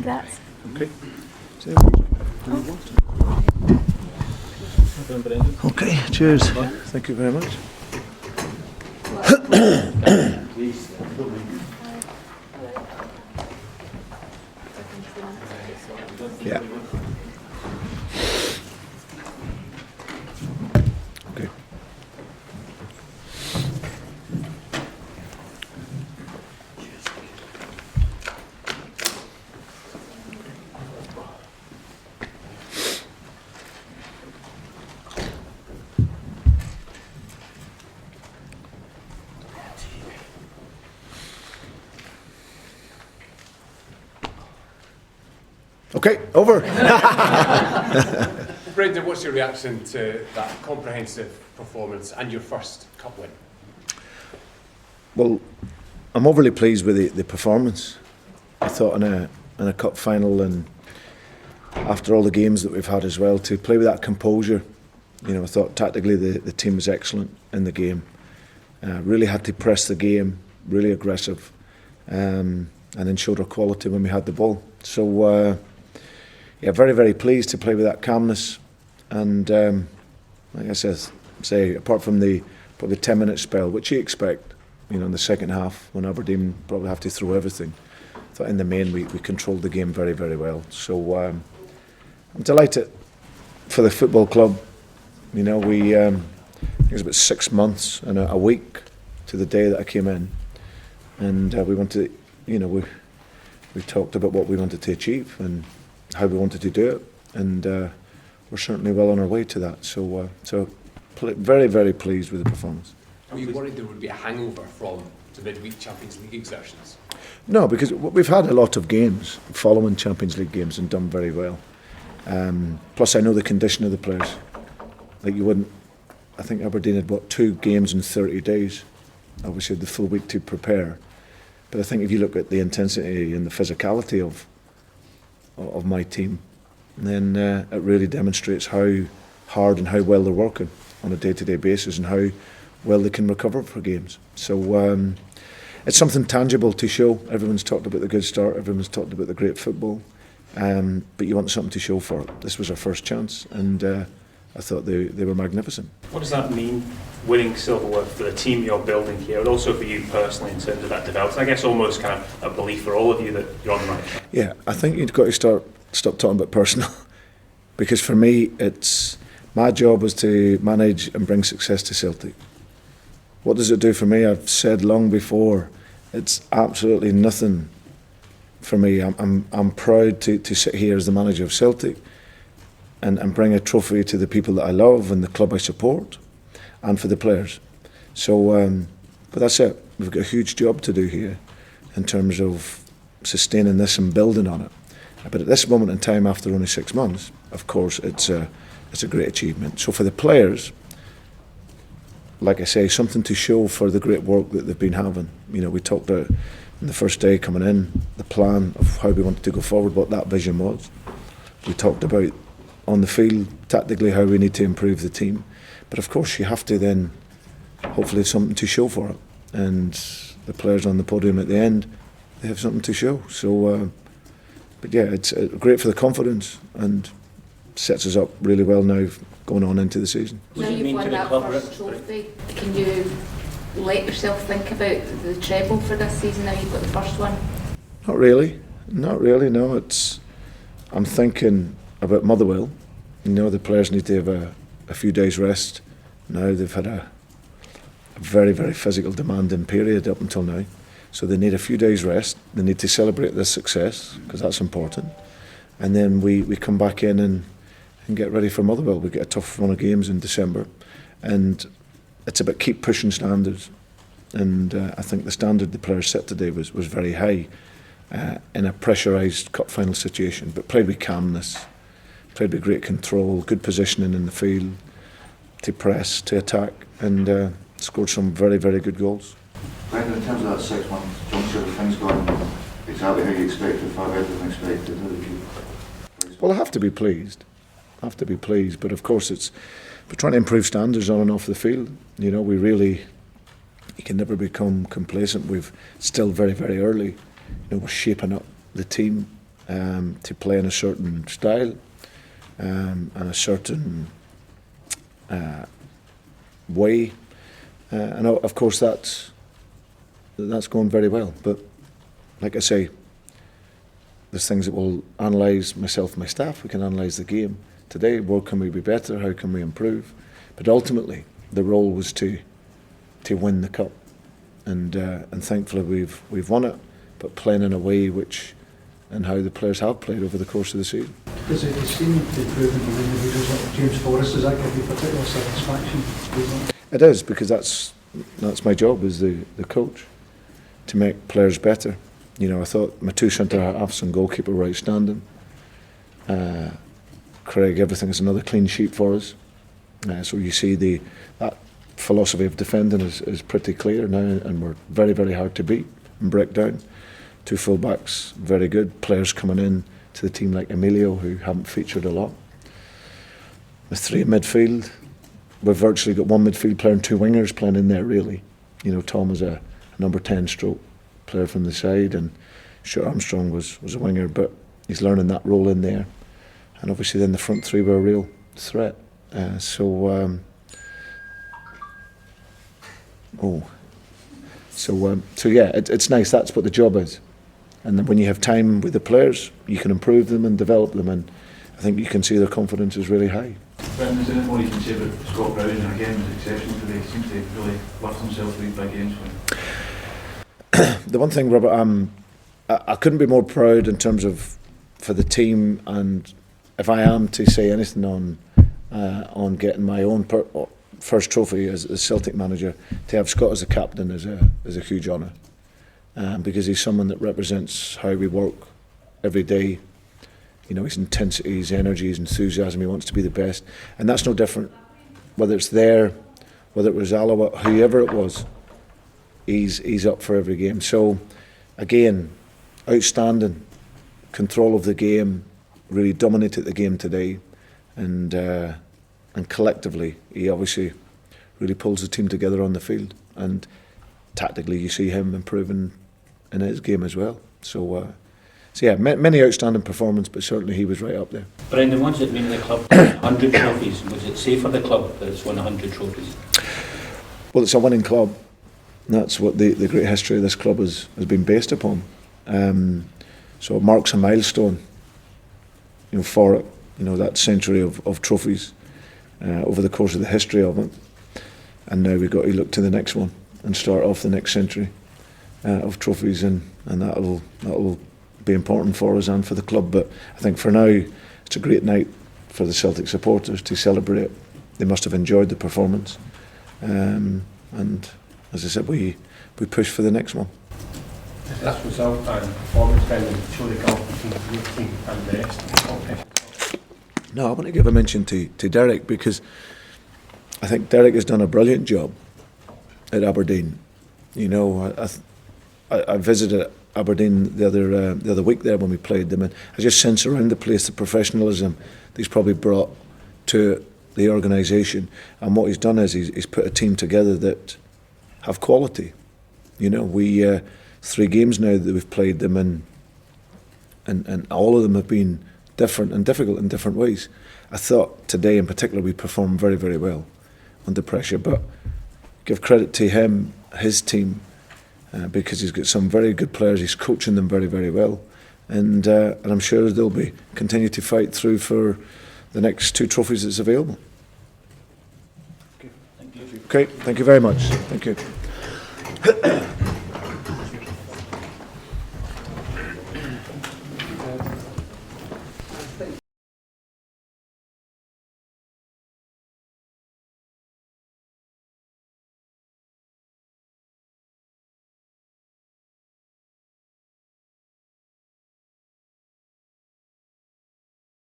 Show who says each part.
Speaker 1: Congrats.
Speaker 2: Okay. Okay, cheers. Thank you very much. Yeah. Okay. Okay, over.
Speaker 3: Brendan, what's your reaction to that comprehensive performance and your first cup win?
Speaker 2: Well, I'm overly pleased with the performance. I thought in a cup final, and after all the games that we've had as well, to play with that composure. I thought tactically the team was excellent in the game. Really had to press the game, really aggressive, and then showed our quality when we had the ball. So, very, very pleased to play with that calmness. And like I say, apart from the probably 10-minute spell, which you expect, in the second half when Aberdeen probably have to throw everything, I thought in the main we controlled the game very, very well. So I'm delighted for the football club. I think it was about 6 months and a week to the day that I came in, and we wanted, we talked about what we wanted to achieve and how we wanted to do it, and we're certainly well on our way to that. So, very, very pleased with the performance.
Speaker 3: Were you worried there would be a hangover from the midweek Champions League exertions?
Speaker 2: No, because we've had a lot of games following Champions League games and done very well. Plus, I know the condition of the players. Like you wouldn't. I think Aberdeen had 2 games in 30 days. Obviously, had the full week to prepare. But I think if you look at the intensity and the physicality of my team, then it really demonstrates how hard and how well they're working on a day-to-day basis and how well they can recover for games. So it's something tangible to show. Everyone's talked about the good start, everyone's talked about the great football, but you want something to show for it. This was our first chance, and I thought they were magnificent.
Speaker 4: What does that mean, winning silverware, for the team you're building here, and also for you personally in terms of that development? I guess almost kind of a belief for all of you that you're on the right track.
Speaker 2: Yeah, I think you've got to stop talking about personal, because for me, my job was to manage and bring success to Celtic. What does it do for me? I've said long before, it's absolutely nothing for me. I'm proud to sit here as the manager of Celtic and bring a trophy to the people that I love and the club I support, and for the players. So, but that's it. We've got a huge job to do here in terms of sustaining this and building on it. But at this moment in time, after only 6 months, of course, it's a great achievement. So for the players, like I say, something to show for the great work that they've been having. We talked about on the first day coming in, the plan of how we wanted to go forward, what that vision was. We talked about on the field, tactically, how we need to improve the team. But of course, you have to then, hopefully, have something to show for it. And the players on the podium at the end, they have something to show. So, but yeah, it's great for the confidence and sets us up really well now going on into the season.
Speaker 1: Now you've won that first trophy, can you let yourself think about the treble for this season now you've got the first one?
Speaker 2: Not really, no. I'm thinking about Motherwell. The players need to have a few days rest. Now they've had a very, very physical demanding period up until now. So they need a few days rest. They need to celebrate this success, because that's important. And then we come back in and get ready for Motherwell. We get a tough run of games in December. And it's about keep pushing standards. And I think the standard the players set today was very high in a pressurised cup final situation, but played with calmness, played with great control, good positioning in the field, to press, to attack, and scored some very, very good goals.
Speaker 5: Brendan, in terms of that 6 months juncture, the things gone exactly how you expected, far better than expected. How did you?
Speaker 2: Well, I have to be pleased, but of course we're trying to improve standards on and off the field. You can never become complacent. We've still very, very early. We're shaping up the team. to play in a certain style and a certain way, and of course that's going very well. But like I say, there's things that we'll analyse, myself and my staff. We can analyse the game today. Where can we be better? How can we improve? But ultimately, the role was to win the cup, and thankfully we've won it. But playing in a way and how the players have played over the course of the season.
Speaker 6: Does it seem the improvement in individuals like James Forrest, does that give you particular satisfaction?
Speaker 2: It is, because that's my job as the coach, to make players better. You know, I thought my two centre halves and goalkeeper were outstanding. Craig, everything is another clean sheet for us. So you see that philosophy of defending is pretty clear now, and we're very, very hard to beat and break down. Two full-backs, very good. Players coming in to the team like Emilio, who haven't featured a lot. The three in midfield, we've virtually got one midfield player and two wingers playing in there, really. You know, Tom is a number 10 stroke player from the side, and sure, Armstrong was a winger, but he's learning that role in there. And obviously then the front three were a real threat. So yeah, it's nice. That's what the job is. And then when you have time with the players, you can improve them and develop them, and I think you can see their confidence is really high.
Speaker 5: Brendan, is there anything more you can say about Scott Brown? And again, was exceptional today. He seems to really lift himself to these big games.
Speaker 2: The one thing, Robert, I couldn't be more proud in terms of for the team, and if I am to say anything on getting my own first trophy as Celtic manager, to have Scott as a captain is a huge honour, because he's someone that represents how we work every day. You know, his intensity, his energy, his enthusiasm. He wants to be the best, and that's no different. Whether it's there, whether it was Alawa, whoever it was, he's up for every game. So, again, outstanding control of the game. Really dominated the game today, and collectively, he obviously really pulls the team together on the field. And tactically, you see him improving in his game as well. So yeah, many outstanding performances, but certainly he was right up there.
Speaker 7: Brendan, what does it mean the club 100 trophies? Was it safe for the club that it's won 100 trophies?
Speaker 2: Well, it's a winning club. That's what the great history of this club has been based upon. So it marks a milestone, you know, for it. You know, that century of trophies over the course of the history of it. And now we've got to look to the next one and start off the next century of trophies, and that'll be important for us and for the club. But I think for now, it's a great night for the Celtic supporters to celebrate. They must have enjoyed the performance, and as I said, we push for the next one.
Speaker 3: Does this result and performance then show the gulf between your team and the rest of the competition?
Speaker 2: No, I want to give a mention to Derek, because I think Derek has done a brilliant job at Aberdeen. You know, I visited Aberdeen the other week there when we played them, and I just sense around the place the professionalism that he's probably brought to the organisation. And what he's done is he's put a team together that have quality. You know, we 3 games now that we've played them, and all of them have been different and difficult in different ways. I thought today in particular we performed very, very well under pressure, but give credit to him, his team, because he's got some very good players. He's coaching them very, very well, and I'm sure they'll be continue to fight through for the next 2 trophies that's available.
Speaker 7: Thank you.
Speaker 2: Okay, thank you very much. Thank you.